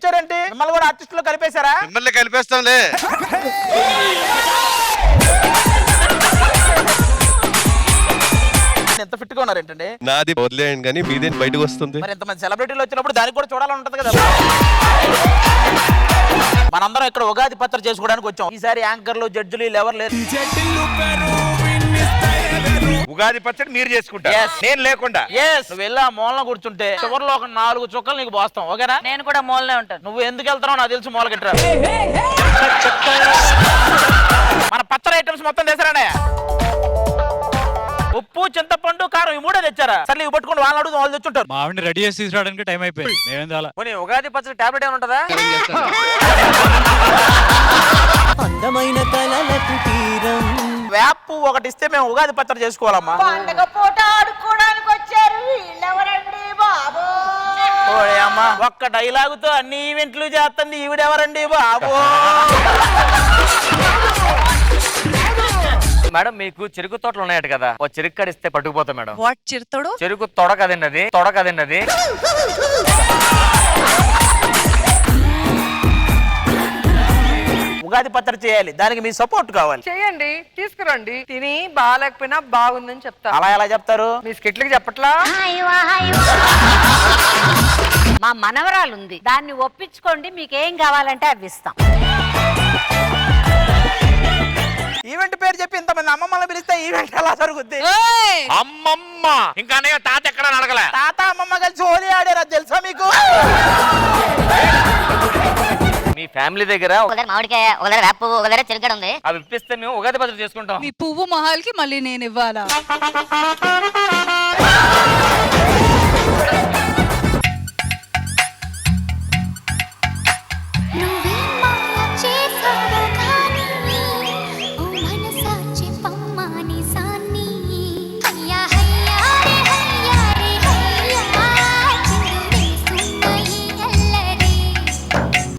వచ్చారేంటి? మిమ్మల్ని కూడా ఆర్టిస్టులో కలిపేశారా? మిమ్మల్ని కలిపేస్తాంలే. ఎంత ఫిట్ గా ఉన్నారేంటండి? నాది వదిలేయండి కానీ మీదేం బయటకు వస్తుంది. మరి ఇంతమంది సెలబ్రిటీలు వచ్చినప్పుడు దానికి కూడా చూడాలని ఉంటది కదా. మనందరం ఇక్కడ ఉగాది పచ్చడి చేసుకోవడానికి వచ్చాం. ఈసారి యాంకర్లు జడ్జిలు ఎవరు లేరు. ఉగాది పచ్చడి మీరు చేసుకుంటారు, నేను లేకుండా. నువ్వు వెళ్ళి ఆ మూలన కూర్చుంటే చివరిలో ఒక 4 చుక్కలు నీకు పోస్తాం. ఓకేనా? నేను కూడా మూలనే ఉంటాను. నువ్వు ఎందుకు వెళ్తావు నాకు తెలుసు. మూల గిట్రా మన పచ్చడి ఐటమ్స్ మొత్తం తెచ్చారానే. ఉప్పు, చింతపండు, కారం ఈ 3 తెచ్చారా? సరే ఇవి పట్టుకుని వాళ్ళని అడుగుతాం, వాళ్ళు తెచ్చుంటారు. మా ఆవిడని రెడీ చేసి తీసుకురావడానికి టైం అయిపోయింది. మేమేం చాలా పోనీ ఉగాది పచ్చడి టాబ్లెట్ ఏమైనా ఉంటుందా? వేపు ఒకటి ఇస్తే మేము ఉగాది పచ్చడి చేసుకోవాలమ్మా. పండగ పూట ఆడుకోవడానికి వచ్చారు వీళ్ళెవరండి బాబు? ఓడే అమ్మా, ఒక్క డైలాగుతో అన్ని ఈవెంట్లు చేస్తుంది ఈవిడెవరండి బాబు? మేడం మీకు చెరుకు తోటలు ఉన్నాయట కదా, ఓ చెరుకు కడిస్తే పట్టుకుపోతాం మేడం. వాట్ చిరుతోడు? చెరుకు తొడకదండి అది, తొడకదండి అది. ఉగాది పచ్చడి చేయాలి, దానికి మీ సపోర్ట్ కావాలి. చేయండి, తీసుకురండి. తిని బాగాలేకపోయినా బాగుందని చెప్తా. అలా ఎలా చెప్తారు? మీ స్కిట్లకి చెప్పట్లా? మా మనవరాలు ఉంది, దాన్ని ఒప్పించుకోండి, మీకేం కావాలంటే అవి ఇస్తాం. ఈవెంట్ పేరు చెప్పి ఇంతమంది అమ్మమ్మని పిలిస్తే ఈవెంట్ ఎలా జరుగుద్ది? అమ్మమ్మ ఇంకా అన్నయ్య తాత ఎక్కడ అడగలే. తాత అమ్మమ్మ కలిసి హోలీ ఆడారు, అది తెలుసా మీకు? మీ ఫ్యామిలీ దగ్గర ఒకదారి మామిడికాయ, ఒకదారి వేప పువ్వు, ఒకదారి చెరుగడ ఉంది. అవి ఇప్పిస్తే మేము ఉగాది పచ్చడి చేసుకుంటాం. మీ పువ్వు మహాల్కి మళ్ళీ నేను ఇవ్వాలా?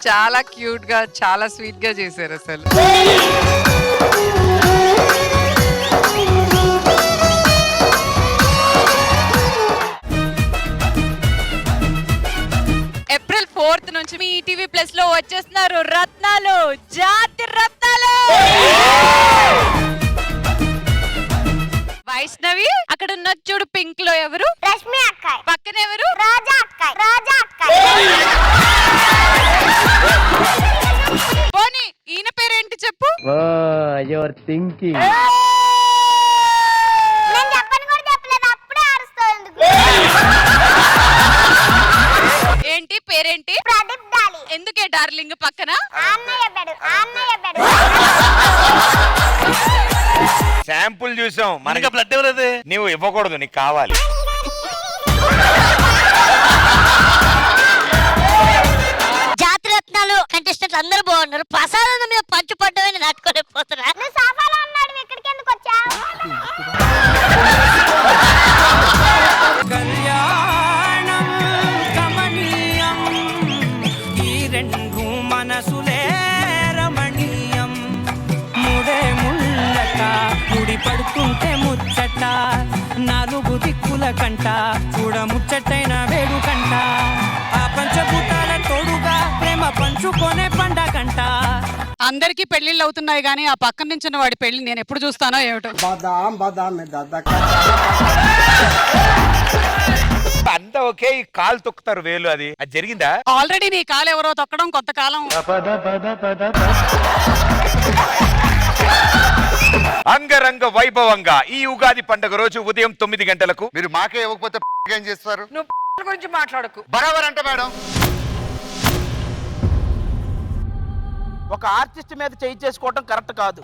చాలా క్యూట్ గా, చాలా స్వీట్ గా చేశారు అసలు. ఏప్రిల్ 4th నుంచి మీ ఈటీవీ ప్లస్ లో వచ్చేస్తున్నారు రత్నాలు, జాతి రత్నాలు. వైష్ణవి అక్కడ ఉన్న చూడు, పింక్ లో ఎవరు? రష్మి అక్కాయ్. పక్కన ఎవరు? రాజా అక్కాయ్. రాజా అక్కాయ్. పోనీ ఈయన పేరేంటి చెప్పు? నేను చెప్పను కూడా చెప్పలేదు, అప్పుడే అరుస్తావు ఎందుకు? ఏంటి పేరేంటి? ప్రదీప్ డాలి. ఎందుకే డార్లింగ్ పక్కన? అన్నయ్య బెడు, అన్నయ్య బెడు. శాంపుల్ చూసాం, మనకి బ్లడ్ ఎవరది? నువ్వు ఇవ్వకూడదు, నీకు కావాలి. జాతి రత్నాలు కంటెస్టెంట్లు అందరూ బాగున్నారు. ప్రసాదం మీద పంచు పడ్డమని నాటుకోలేకపోతున్నా. నువ్వు సోఫాలో ఉన్నాడు, ఇక్కడికి ఎందుకు వచ్చావు? కళ్యాణం కమనీయం, ఈ రెండు మనసులే రమణీయం. ముడే ముళ్ళట ముడి పడుతుంటే ముచ్చట, 4 దిక్కుల కంట చూడ ముచ్చటైన వేడుకంట. ఆ పంచభూతాల తోడుగా ప్రేమ పంచుకొనే పండగంట. అందరికీ పెళ్లిళ్ళు అవుతున్నాయి కానీ ఆ పక్కన నుంచి వాడి పెళ్లి నేను ఎప్పుడు చూస్తానో ఏమిటో. అంతా ఓకే, ఈ కాలు తొక్కుతారు వేలు, అది జరిగిందా? ఆల్రెడీ నీ కాలు ఎవరో తొక్కడం కొంతకాలం. అంగరంగ వైభవంగా ఈ ఉగాది పండుగ రోజు ఉదయం 9 గంటలకు. మీరు మాకే ఇవ్వకపోతే ఏం చేస్తారు? నువ్వు గురించి మాట్లాడకు. బరాబర్ అంటే మేడం. ఒక ఆర్టిస్ట్ మీద చేయి చేసుకోవటం కరెక్ట్ కాదు.